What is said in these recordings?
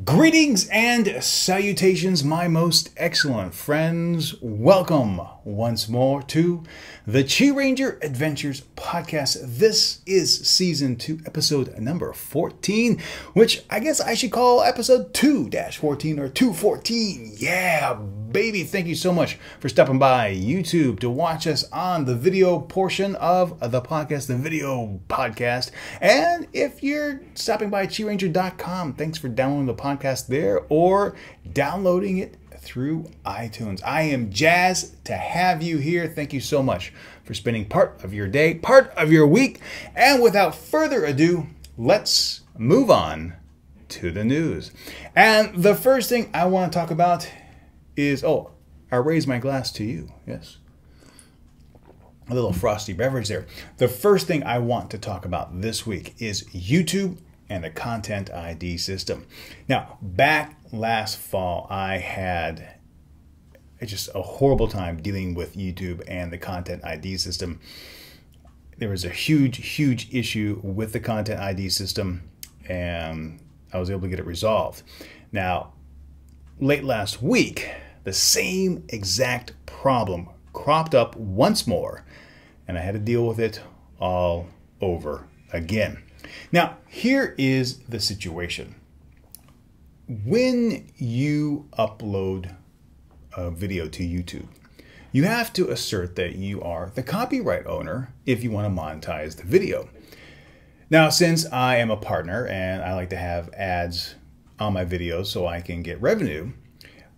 Greetings and salutations, my most excellent friends. Welcome once more to the Chi Ranger Adventures podcast. This is season 2, episode number 14, which I guess I should call episode 2-14 or 214. Yeah, baby. Thank you so much for stopping by YouTube to watch us on the video portion of the podcast, the video podcast. And if you're stopping by ChiRanger.com, thanks for downloading the podcast there or downloading it through iTunes. I am jazzed to have you here. Thank you so much for spending part of your day, part of your week. And without further ado, let's move on to the news. And the first thing I want to talk about is, I raise my glass to you. Yes. A little frosty beverage there. The first thing I want to talk about this week is YouTube and the Content ID system. Now, back last fall, I had just a horrible time dealing with YouTube and the Content ID system. There was a huge issue with the Content ID system, and I was able to get it resolved. Now, late last week, the same exact problem cropped up once more, and I had to deal with it all over again. Now, here is the situation. When you upload a video to YouTube, you have to assert that you are the copyright owner if you want to monetize the video. Now, since I am a partner and I like to have ads on my videos so I can get revenue,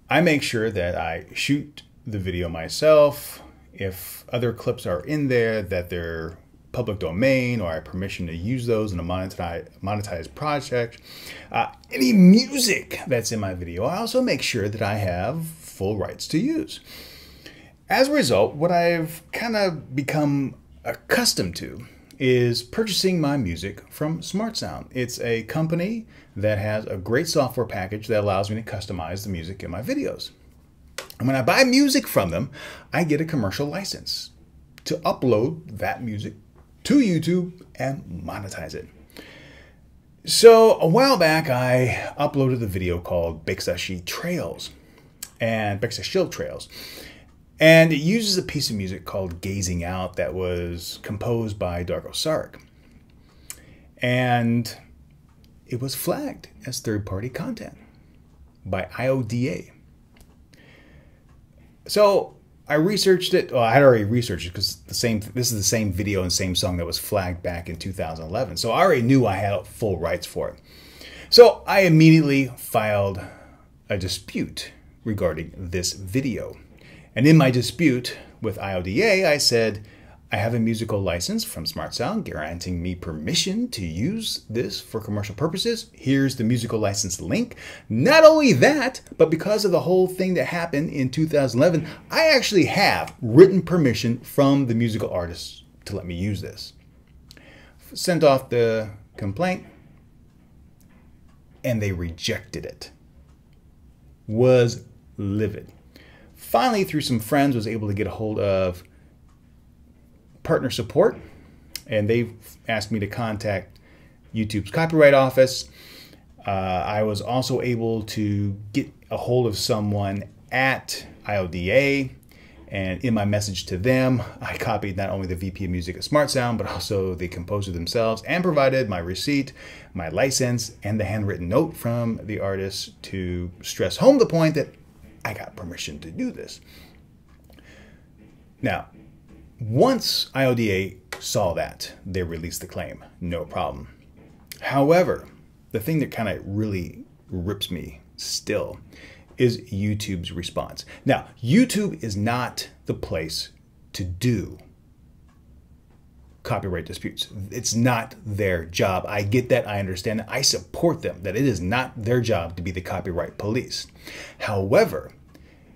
I make sure that I shoot the video myself. If other clips are in there that they're public domain or I have permission to use those in a monetized project, any music that's in my video, I also make sure that I have full rights to use. As a result, what I've kind of become accustomed to is purchasing my music from SmartSound. It's a company that has a great software package that allows me to customize the music in my videos. And when I buy music from them, I get a commercial license to upload that music to YouTube and monetize it. So a while back, I uploaded a video called Baeksashi Trails and Baeksashi Trails. And it uses a piece of music called Gazing Out that was composed by Darko Sark. And it was flagged as third-party content by IODA. So I researched it. Well, I had already researched it because this is the same video and same song that was flagged back in 2011. So I already knew I had full rights for it. So I immediately filed a dispute regarding this video. And in my dispute with IODA, I said, I have a musical license from SmartSound granting me permission to use this for commercial purposes. Here's the musical license link. Not only that, but because of the whole thing that happened in 2011, I actually have written permission from the musical artists to let me use this. Sent off the complaint, and they rejected it. Was livid. Finally, through some friends, was able to get a hold of partner support, and they've asked me to contact YouTube's copyright office. I was also able to get a hold of someone at IODA, and in my message to them, I copied not only the VP of Music at SmartSound, but also the composer themselves, and provided my receipt, my license, and the handwritten note from the artist to stress home the point that I got permission to do this. Now, once IODA saw that, they released the claim, no problem. However, the thing that kind of really rips me still is YouTube's response. Now, YouTube is not the place to do copyright disputes. It's not their job. I get that. I understand that. I support them, that it is not their job to be the copyright police. However,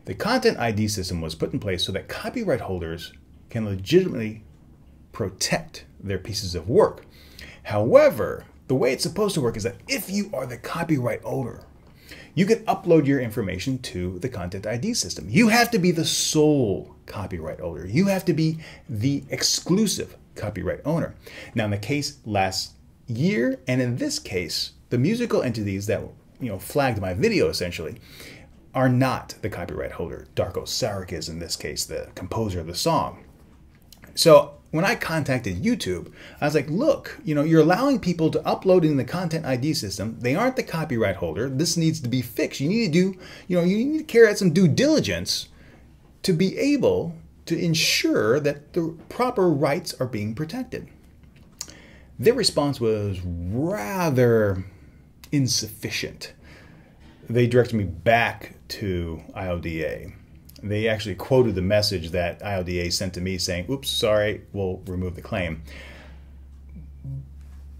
the Content ID system was put in place so that copyright holders can legitimately protect their pieces of work. However, the way it's supposed to work is that if you are the copyright owner, you can upload your information to the Content ID system. You have to be the sole copyright owner. You have to be the exclusive copyright owner. Now, in the case last year, and in this case, the musical entities that flagged my video essentially are not the copyright holder. Darko Saric is, in this case, the composer of the song. So when I contacted YouTube, I was like, look, you're allowing people to upload in the content ID system. They aren't the copyright holder. This needs to be fixed. You need to do, you need to carry out some due diligence to be able to ensure that the proper rights are being protected. Their response was rather insufficient. They directed me back to IODA. They actually quoted the message that IODA sent to me saying, oops, sorry, we'll remove the claim.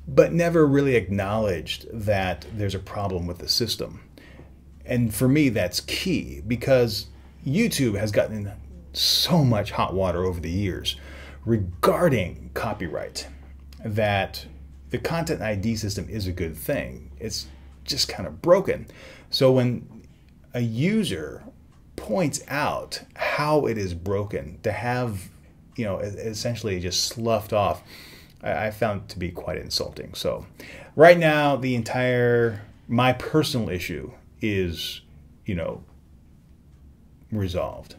But never really acknowledged that there's a problem with the system. And for me, that's key because YouTube has gotten so much hot water over the years regarding copyright that the content ID system is a good thing. It's just kind of broken. So when a user points out how it is broken, to have, essentially just sloughed off, I found it to be quite insulting. So right now, my personal issue is, resolved.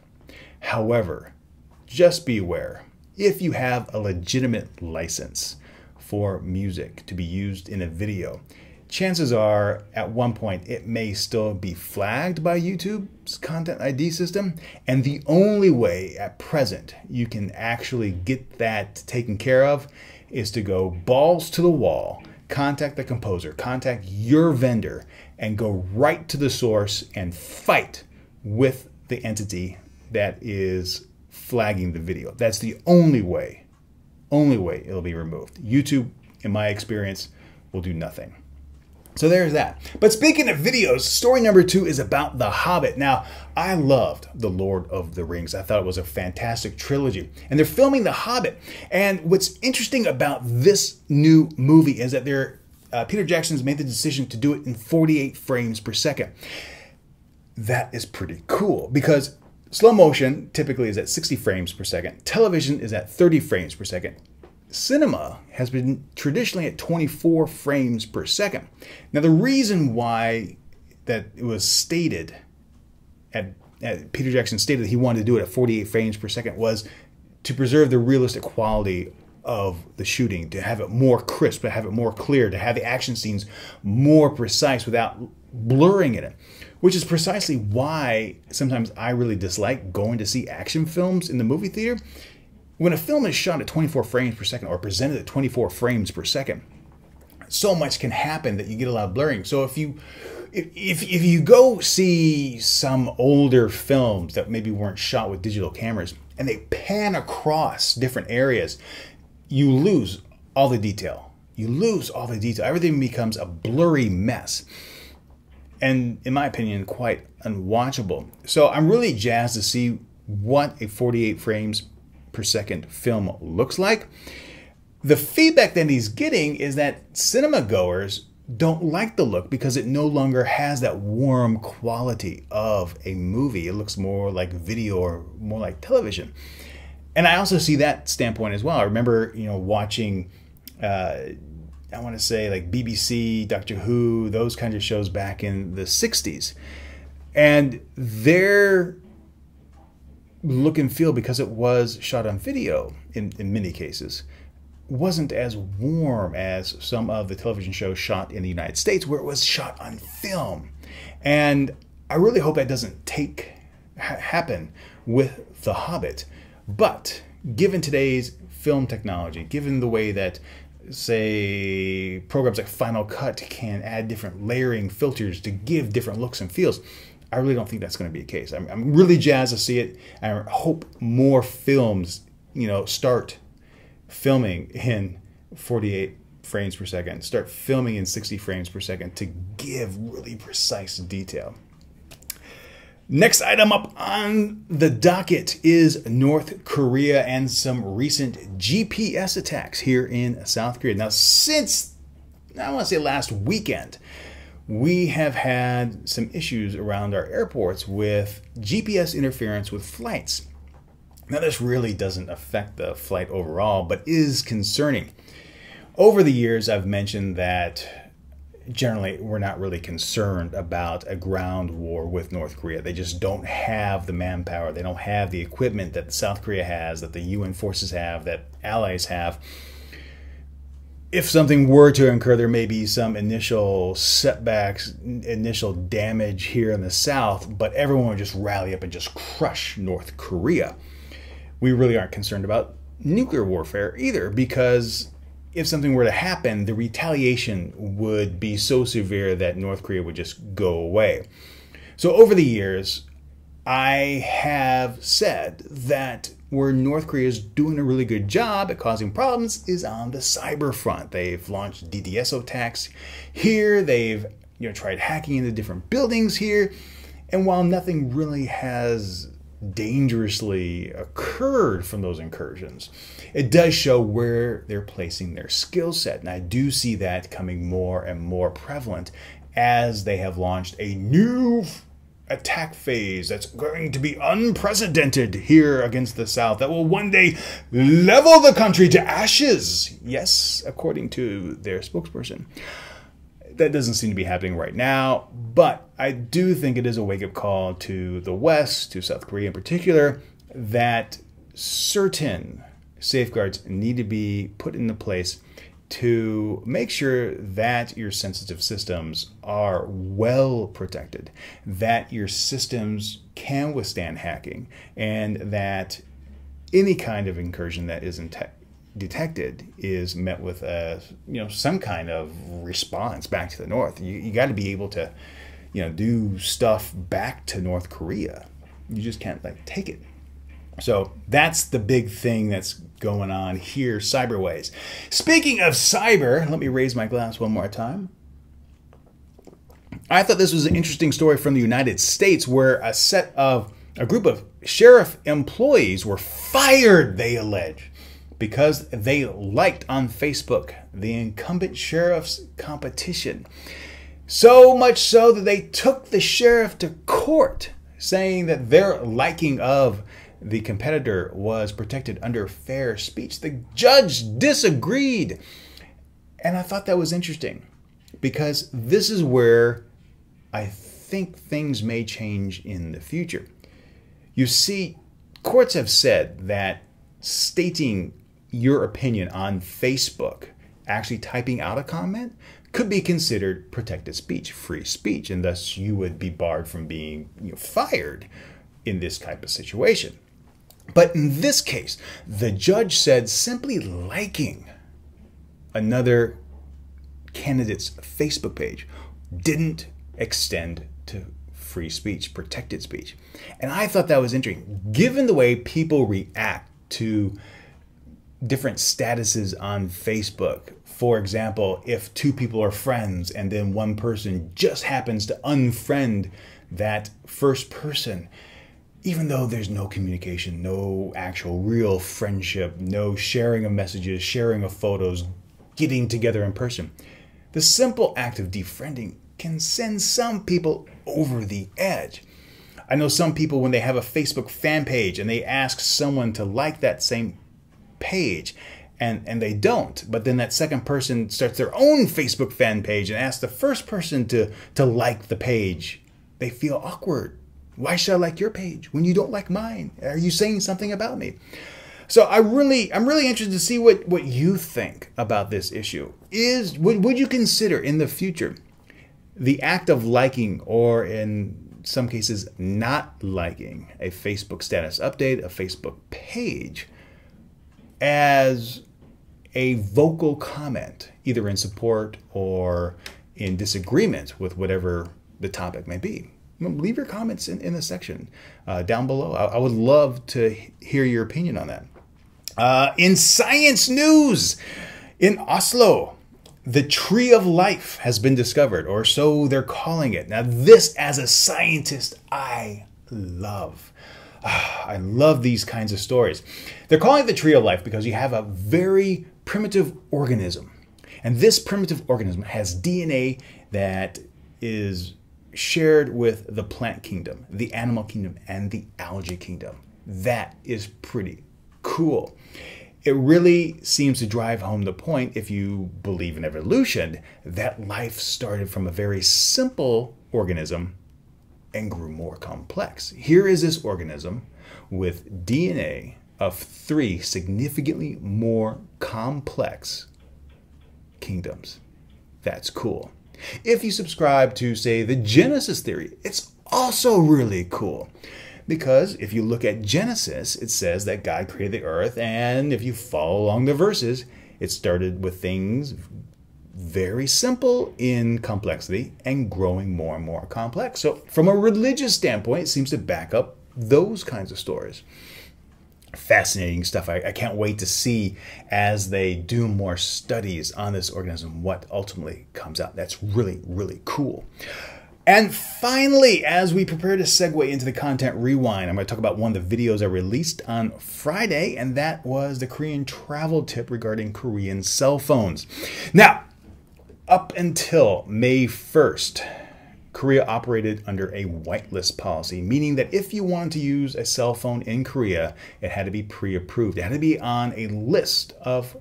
However, just be aware, if you have a legitimate license for music to be used in a video, chances are at one point it may still be flagged by YouTube's content ID system. And the only way at present you can actually get that taken care of is to go balls to the wall, contact the composer, contact your vendor, and go right to the source and fight with the entity that is flagging the video. That's the only way it'll be removed. YouTube, in my experience, will do nothing. So there's that. But speaking of videos, story number 2 is about The Hobbit. Now, I loved The Lord of the Rings. I thought it was a fantastic trilogy. And they're filming The Hobbit. And what's interesting about this new movie is that Peter Jackson's made the decision to do it in 48 frames per second. That is pretty cool because slow motion typically is at 60 frames per second. Television is at 30 frames per second. Cinema has been traditionally at 24 frames per second. Now, the reason why that it was stated, Peter Jackson stated that he wanted to do it at 48 frames per second was to preserve the realistic quality of the shooting, to have it more crisp, to have it more clear, to have the action scenes more precise without blurring in it, which is precisely why sometimes I really dislike going to see action films in the movie theater. When a film is shot at 24 frames per second or presented at 24 frames per second, so much can happen that you get a lot of blurring. So if you go see some older films that maybe weren't shot with digital cameras and they pan across different areas, you lose all the detail. Everything becomes a blurry mess. And in my opinion, quite unwatchable. So I'm really jazzed to see what a 48 frames per second film looks like. The feedback that he's getting is that cinema goers don't like the look because it no longer has that warm quality of a movie. It looks more like video or more like television. And I also see that standpoint as well. I remember, watching, I want to say like BBC, Doctor Who, those kinds of shows back in the 60s. And their look and feel, because it was shot on video in many cases, wasn't as warm as some of the television shows shot in the United States where it was shot on film. And I really hope that doesn't happen with The Hobbit. But given today's film technology, given the way that, say, programs like Final Cut can add different layering filters to give different looks and feels, I really don't think that's going to be the case. I'm really jazzed to see it. I hope more films, start filming in 48 frames per second, start filming in 60 frames per second to give really precise detail. Next item up on the docket is North Korea and some recent GPS attacks here in South Korea. Now, since, I want to say last weekend, we have had some issues around our airports with GPS interference with flights. Now, this really doesn't affect the flight overall, but is concerning. Over the years, I've mentioned that generally we're not really concerned about a ground war with North Korea. They just don't have the manpower. They don't have the equipment that South Korea has, that the UN forces have, that allies have. If something were to occur, there may be some initial setbacks, initial damage here in the South, but everyone would just rally up and just crush North Korea. We really aren't concerned about nuclear warfare either, because if something were to happen, the retaliation would be so severe that North Korea would just go away. So over the years, I have said that where North Korea is doing a really good job at causing problems is on the cyber front. They've launched DDoS attacks here. They've tried hacking into different buildings here. And while nothing really has dangerously occurred from those incursions, it does show where they're placing their skill set. And I do see that coming more and more prevalent as they have launched a new attack phase that's going to be unprecedented here against the South, that will one day level the country to ashes. Yes, according to their spokesperson. That doesn't seem to be happening right now, but I do think it is a wake-up call to the West, to South Korea in particular, that certain safeguards need to be put into place to make sure that your sensitive systems are well protected, that your systems can withstand hacking, and that any kind of incursion that is detected is met with some kind of response back to the North. You got to be able to do stuff back to North Korea. You just can't take it. So that's the big thing that's going on here, cyberways. Speaking of cyber, let me raise my glass one more time. I thought this was an interesting story from the United States, where a group of sheriff employees were fired, they allege, because they liked on Facebook the incumbent sheriff's competition. So much so that they took the sheriff to court, saying that their liking of the competitor was protected under fair speech. The judge disagreed. And I thought that was interesting, because this is where I think things may change in the future. You see, courts have said that stating your opinion on Facebook, actually typing out a comment, could be considered protected speech, free speech, and thus you would be barred from being fired in this type of situation. But in this case, the judge said simply liking another candidate's Facebook page didn't extend to free speech, protected speech. And I thought that was interesting, given the way people react to different statuses on Facebook. For example, if two people are friends and then one person just happens to unfriend that first person, even though there's no communication, no actual real friendship, no sharing of messages, sharing of photos, getting together in person, the simple act of defriending can send some people over the edge. I know some people, when they have a Facebook fan page and they ask someone to like that same page, and they don't, but then that second person starts their own Facebook fan page and asks the first person to like the page, they feel awkward. Why should I like your page when you don't like mine? Are you saying something about me? So I'm really interested to see what you think about this issue. Would you consider in the future the act of liking, or in some cases not liking, a Facebook status update, a Facebook page, as a vocal comment, either in support or in disagreement with whatever the topic may be? Leave your comments in the section down below. I would love to hear your opinion on that. In science news, in Oslo, the tree of life has been discovered, or so they're calling it. Now this, as a scientist, I love. I love these kinds of stories. They're calling it the tree of life because you have a very primitive organism. And this primitive organism has DNA that is shared with the plant kingdom, the animal kingdom, and the algae kingdom. That is pretty cool. It really seems to drive home the point, if you believe in evolution, that life started from a very simple organism and grew more complex. Here is this organism with DNA of 3 significantly more complex kingdoms. That's cool. If you subscribe to, say, the Genesis theory, it's also really cool. Because if you look at Genesis, it says that God created the earth, and if you follow along the verses, it started with things very simple in complexity and growing more and more complex. So from a religious standpoint, it seems to back up those kinds of stories. Fascinating stuff. I can't wait to see, as they do more studies on this organism, what ultimately comes out. That's really, really cool. And finally, as we prepare to segue into the content rewind, I'm going to talk about one of the videos I released on Friday, and that was the Korean travel tip regarding Korean cell phones. Now, up until May 1st, Korea operated under a whitelist policy, meaning that if you wanted to use a cell phone in Korea, it had to be pre-approved. It had to be on a list of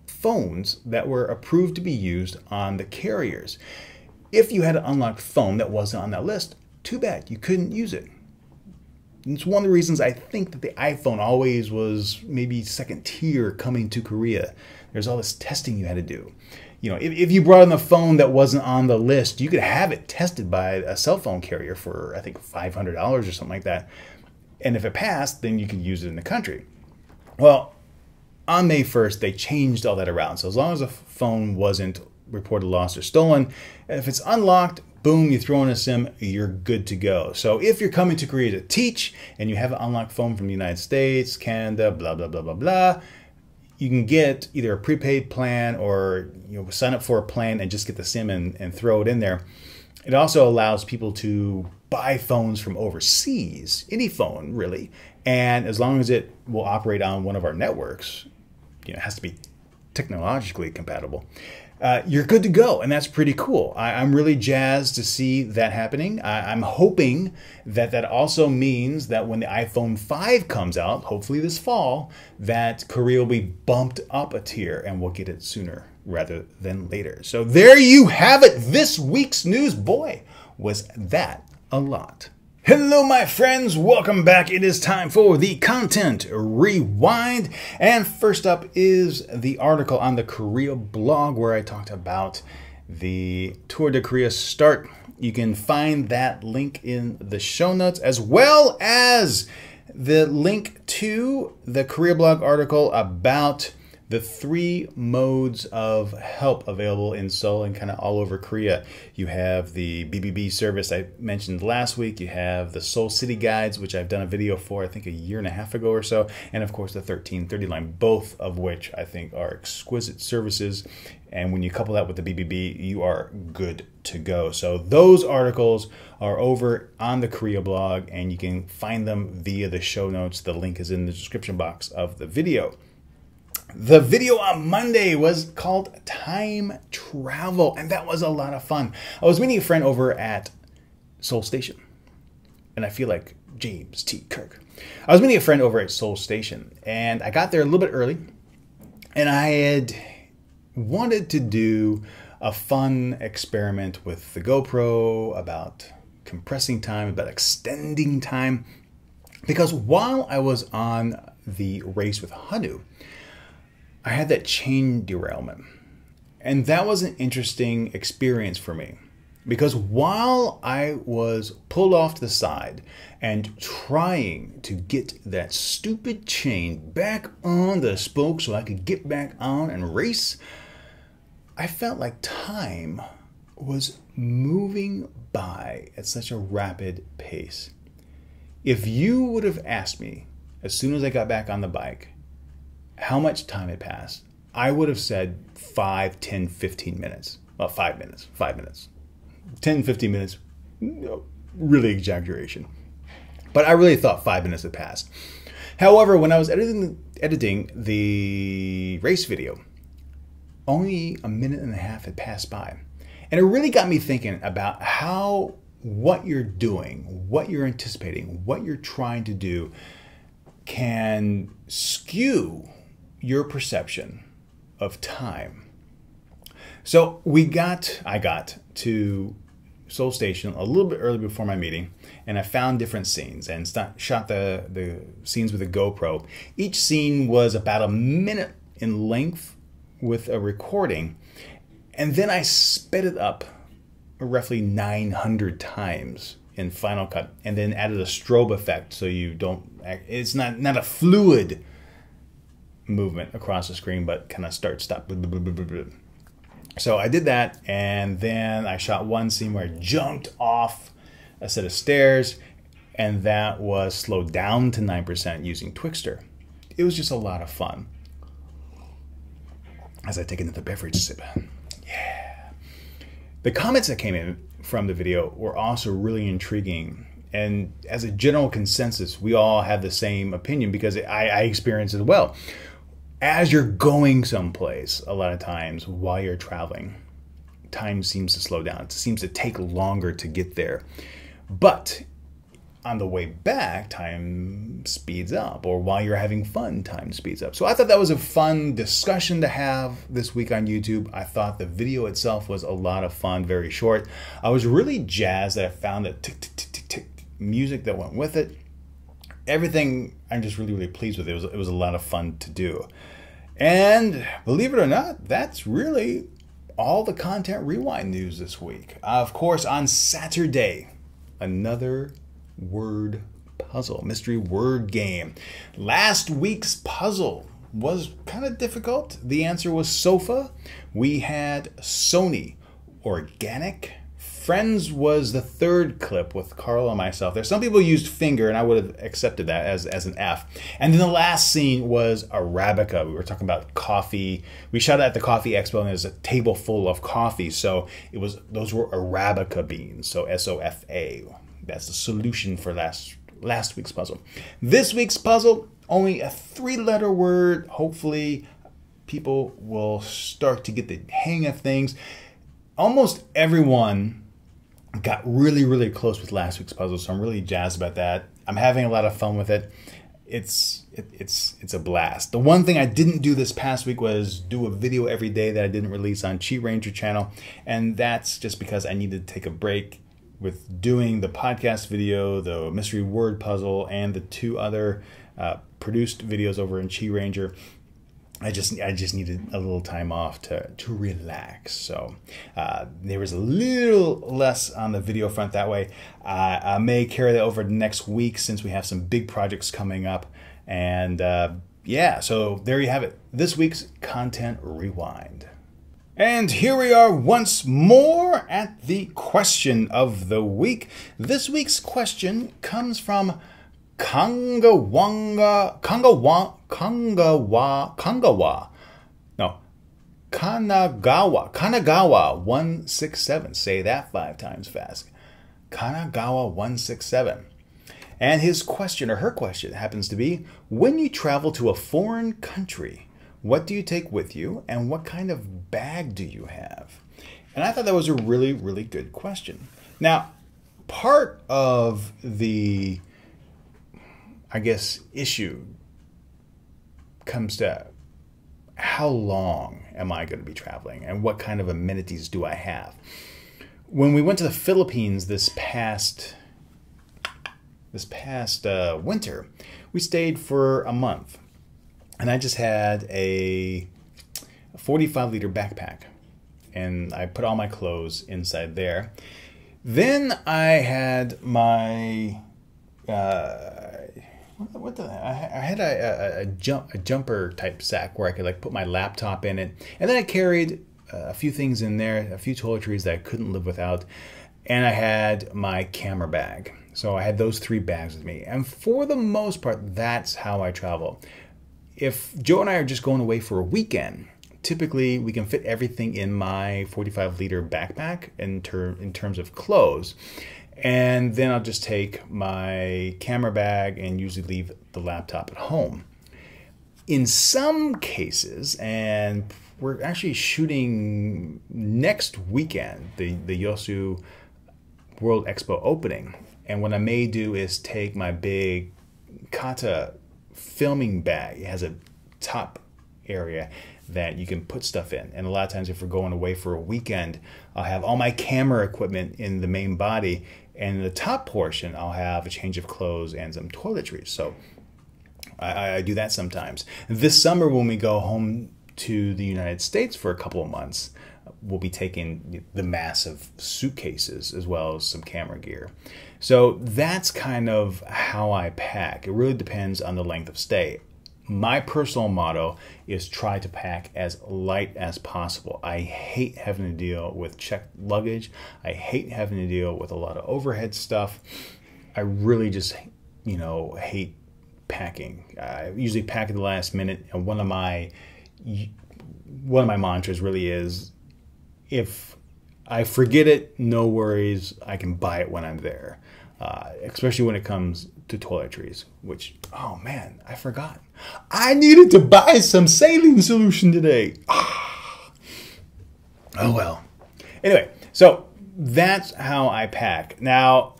phones that were approved to be used on the carriers. If you had an unlocked phone that wasn't on that list, too bad, you couldn't use it. And it's one of the reasons I think that the iPhone always was maybe second tier coming to Korea. There's all this testing you had to do. You know, if you brought in a phone that wasn't on the list, you could have it tested by a cell phone carrier for, I think, $500 or something like that. And if it passed, then you could use it in the country. Well, on May 1st, they changed all that around. So as long as a phone wasn't reported lost or stolen, if it's unlocked, boom, you throw in a SIM, you're good to go. So if you're coming to Korea to teach and you have an unlocked phone from the United States, Canada, blah, blah, blah, blah, blah, you can get either a prepaid plan or sign up for a plan and just get the SIM and throw it in there. It also allows people to buy phones from overseas, any phone really, and as long as it will operate on one of our networks, it has to be technologically compatible. You're good to go, and that's pretty cool. I'm really jazzed to see that happening. I'm hoping that that also means that when the iPhone 5 comes out, hopefully this fall, that Korea will be bumped up a tier and we'll get it sooner rather than later. So there you have it. This week's news. Boy, was that a lot. Hello, my friends. Welcome back. It is time for the Content Rewind. And first up is the article on the Korea blog where I talked about the Tour de Korea start. You can find that link in the show notes, as well as the link to the Korea blog article about the 3 modes of help available in Seoul and kind of all over Korea. You have the BBB service I mentioned last week. You have the Seoul City Guides, which I've done a video for, I think, a year and a half ago or so. And of course, the 1330 line, both of which I think are exquisite services. And when you couple that with the BBB, you are good to go. So those articles are over on the Korea blog, and you can find them via the show notes. The link is in the description box of the video. The video on Monday was called Time Travel, and that was a lot of fun. I was meeting a friend over at Seoul Station, and I feel like James T. Kirk. I was meeting a friend over at Seoul Station, and I got there a little bit early, and I had wanted to do a fun experiment with the GoPro about compressing time, about extending time, because while I was on the race with Hanu, I had that chain derailment. And that was an interesting experience for me, because while I was pulled off to the side and trying to get that stupid chain back on the spoke so I could get back on and race, I felt like time was moving by at such a rapid pace. If you would have asked me as soon as I got back on the bike how much time had passed, I would have said 5, 10, 15 minutes. Well, 5 minutes, 5 minutes. 10, 15 minutes, really exaggeration. But I really thought 5 minutes had passed. However, when I was editing the race video, only a minute and a half had passed by. And it really got me thinking about how what you're doing, what you're anticipating, what you're trying to do can skew your perception of time. So I got to Seoul Station a little bit early before my meeting, and I found different scenes and shot the scenes with a GoPro. Each scene was about a minute in length with a recording, and then I sped it up roughly 900 times in Final Cut, and then added a strobe effect so it's not a fluid movement across the screen, but kind of start stop. So I did that, and then I shot one scene where I jumped off a set of stairs, and that was slowed down to 9% using Twixtor. It was just a lot of fun. As I take another beverage sip. Yeah. The comments that came in from the video were also really intriguing. And as a general consensus, we all have the same opinion because I experienced it as well. As you're going someplace, a lot of times while you're traveling, time seems to slow down. It seems to take longer to get there. But on the way back, time speeds up. Or while you're having fun, time speeds up. So I thought that was a fun discussion to have this week on YouTube. I thought the video itself was a lot of fun, very short. I was really jazzed that I found the tick, tick, tick, tick, tick music that went with it. Everything, I'm just really, really pleased with it. It was a lot of fun to do. And believe it or not, that's really all the Content Rewind news this week. Of course, on Saturday, another word puzzle, mystery word game. Last week's puzzle was kind of difficult. The answer was sofa. We had Sony, organic. Friends was the third clip with Carl and myself. There's some people used finger, and I would have accepted that as an F. And then the last scene was Arabica. We were talking about coffee. We shot it at the Coffee Expo, and there's a table full of coffee. So those were Arabica beans. So SOFA. That's the solution for last week's puzzle. This week's puzzle, only a 3-letter word. Hopefully, people will start to get the hang of things. Almost everyone got really, really close with last week's puzzle, so I'm really jazzed about that. I'm having a lot of fun with it. It's a blast. The one thing I didn't do this past week was do a video every day that I didn't release on Chi Ranger channel, and that's just because I needed to take a break with doing the podcast video, the mystery word puzzle, and the 2 other produced videos over in Chi Ranger. I just needed a little time off to relax. So there was a little less on the video front that way. I may carry that over next week since we have some big projects coming up. And yeah, so there you have it. This week's Content Rewind. And here we are once more at the question of the week. This week's question kangawanga Kanagawa 167. Say that 5 times fast. Kanagawa 167. And his question, or her question, happens to be, when you travel to a foreign country, what do you take with you, and what kind of bag do you have? And I thought that was a really, really good question. Now, part of the, I guess, issue comes to how long am I going to be traveling, and what kind of amenities do I have? When we went to the Philippines this past winter, we stayed for a month, and I just had a 45-liter backpack, and I put all my clothes inside there. Then I had my I had a jumper type sack where I could like put my laptop in it, and then I carried a few things in there, a few toiletries that I couldn't live without, and I had my camera bag. So I had those 3 bags with me, and for the most part, that's how I travel. If Joe and I are just going away for a weekend, typically we can fit everything in my 45-liter backpack in terms of clothes. And then I'll just take my camera bag and usually leave the laptop at home. In some cases, and we're actually shooting next weekend, the Yosu World Expo opening. And what I may do is take my big Kata filming bag. It has a top, area that you can put stuff in. And a lot of times if we're going away for a weekend, I'll have all my camera equipment in the main body, and in the top portion I'll have a change of clothes and some toiletries. So I do that sometimes. This summer when we go home to the United States for a couple of months, we'll be taking the massive suitcases as well as some camera gear. So that's kind of how I pack. It really depends on the length of stay. My personal motto is try to pack as light as possible. I hate having to deal with checked luggage. I hate having to deal with a lot of overhead stuff. I really just, hate packing. I usually pack at the last minute, and one of my mantras really is, if I forget it, no worries, I can buy it when I'm there. Especially when it comes to toiletries, which, oh man, I forgot. I needed to buy some saline solution today. Oh well. Anyway, so that's how I pack. Now,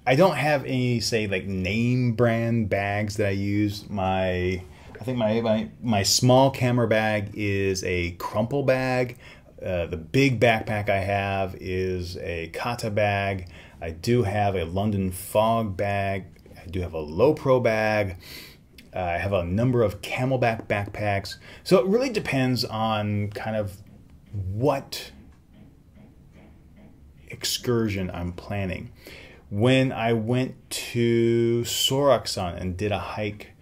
I don't have any, say, like name brand bags that I use. I think my small camera bag is a crumple bag. The big backpack I have is a Kata bag. I do have a London Fog bag. I do have a Low Pro bag. I have a number of Camelback backpacks. So it really depends on kind of what excursion I'm planning. When I went to Soroksan and did a hike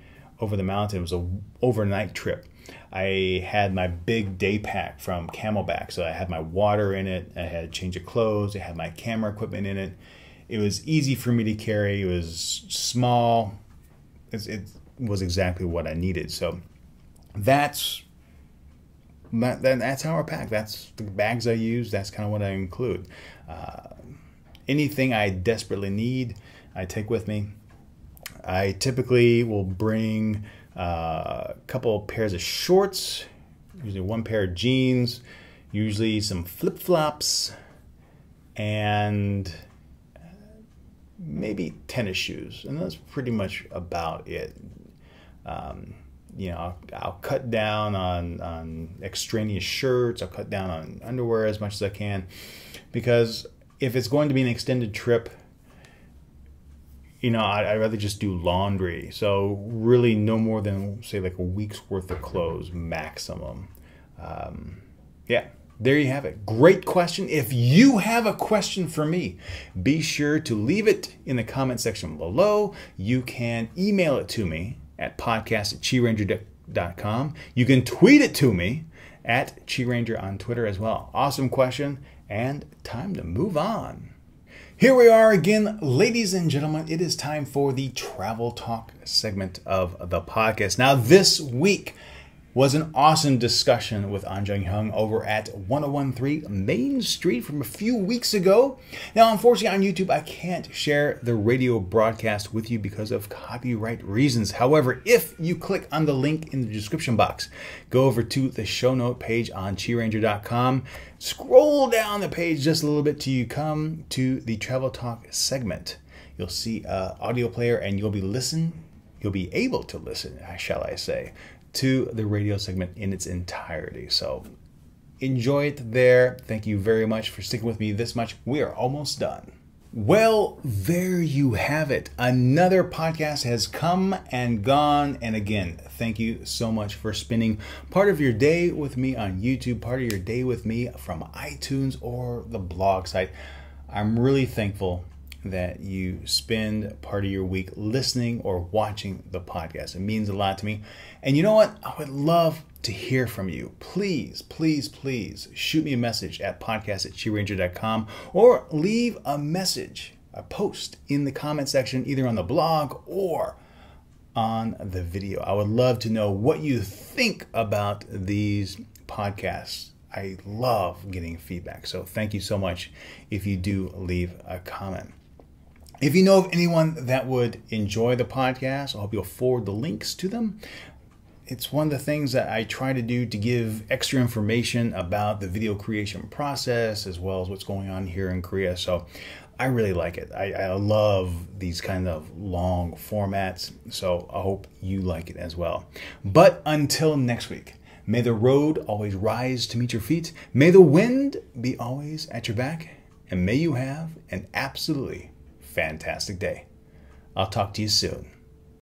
over the mountain, it was an overnight trip. I had my big day pack from Camelback. So I had my water in it. I had a change of clothes. I had my camera equipment in it. It was easy for me to carry. It was small. It was exactly what I needed. So that's how I pack. That's the bags I use. That's kind of what I include. Anything I desperately need, I take with me. I typically will bring a couple pairs of shorts, usually one pair of jeans, usually some flip-flops, and maybe tennis shoes. And that's pretty much about it. I'll cut down on extraneous shirts. I'll cut down on underwear as much as I can, because if it's going to be an extended trip, I'd rather just do laundry. So really no more than, say, like a week's worth of clothes maximum. Yeah, there you have it. Great question. If you have a question for me, be sure to leave it in the comment section below. You can email it to me at podcast@chiranger.com. You can tweet it to me at chiranger on Twitter as well. Awesome question, and time to move on. Here we are again, ladies and gentlemen. It is time for the travel talk segment of the podcast. Now, this week was an awesome discussion with An Jung Hyung over at 1013 Main Street from a few weeks ago. Now, unfortunately, on YouTube, I can't share the radio broadcast with you because of copyright reasons. However, if you click on the link in the description box, go over to the show note page on chiranger.com, scroll down the page just a little bit till you come to the Travel Talk segment. You'll see an audio player, and you'll be able to listen, shall I say, to the radio segment in its entirety. So enjoy it there. Thank you very much for sticking with me this much. We are almost done. Well, there you have it. Another podcast has come and gone. And again, thank you so much for spending part of your day with me on YouTube, part of your day with me from iTunes or the blog site. I'm really thankful that you spend part of your week listening or watching the podcast. It means a lot to me. And you know what? I would love to hear from you. Please, please, please shoot me a message at podcast@chiranger.com or leave a message, a post in the comment section, either on the blog or on the video. I would love to know what you think about these podcasts. I love getting feedback. So thank you so much if you do leave a comment. If you know of anyone that would enjoy the podcast, I hope you'll forward the links to them. It's one of the things that I try to do to give extra information about the video creation process as well as what's going on here in Korea. So I really like it. I love these kind of long formats. So I hope you like it as well. But until next week, May the road always rise to meet your feet. May the wind be always at your back. And may you have an absolutely fantastic day. I'll talk to you soon.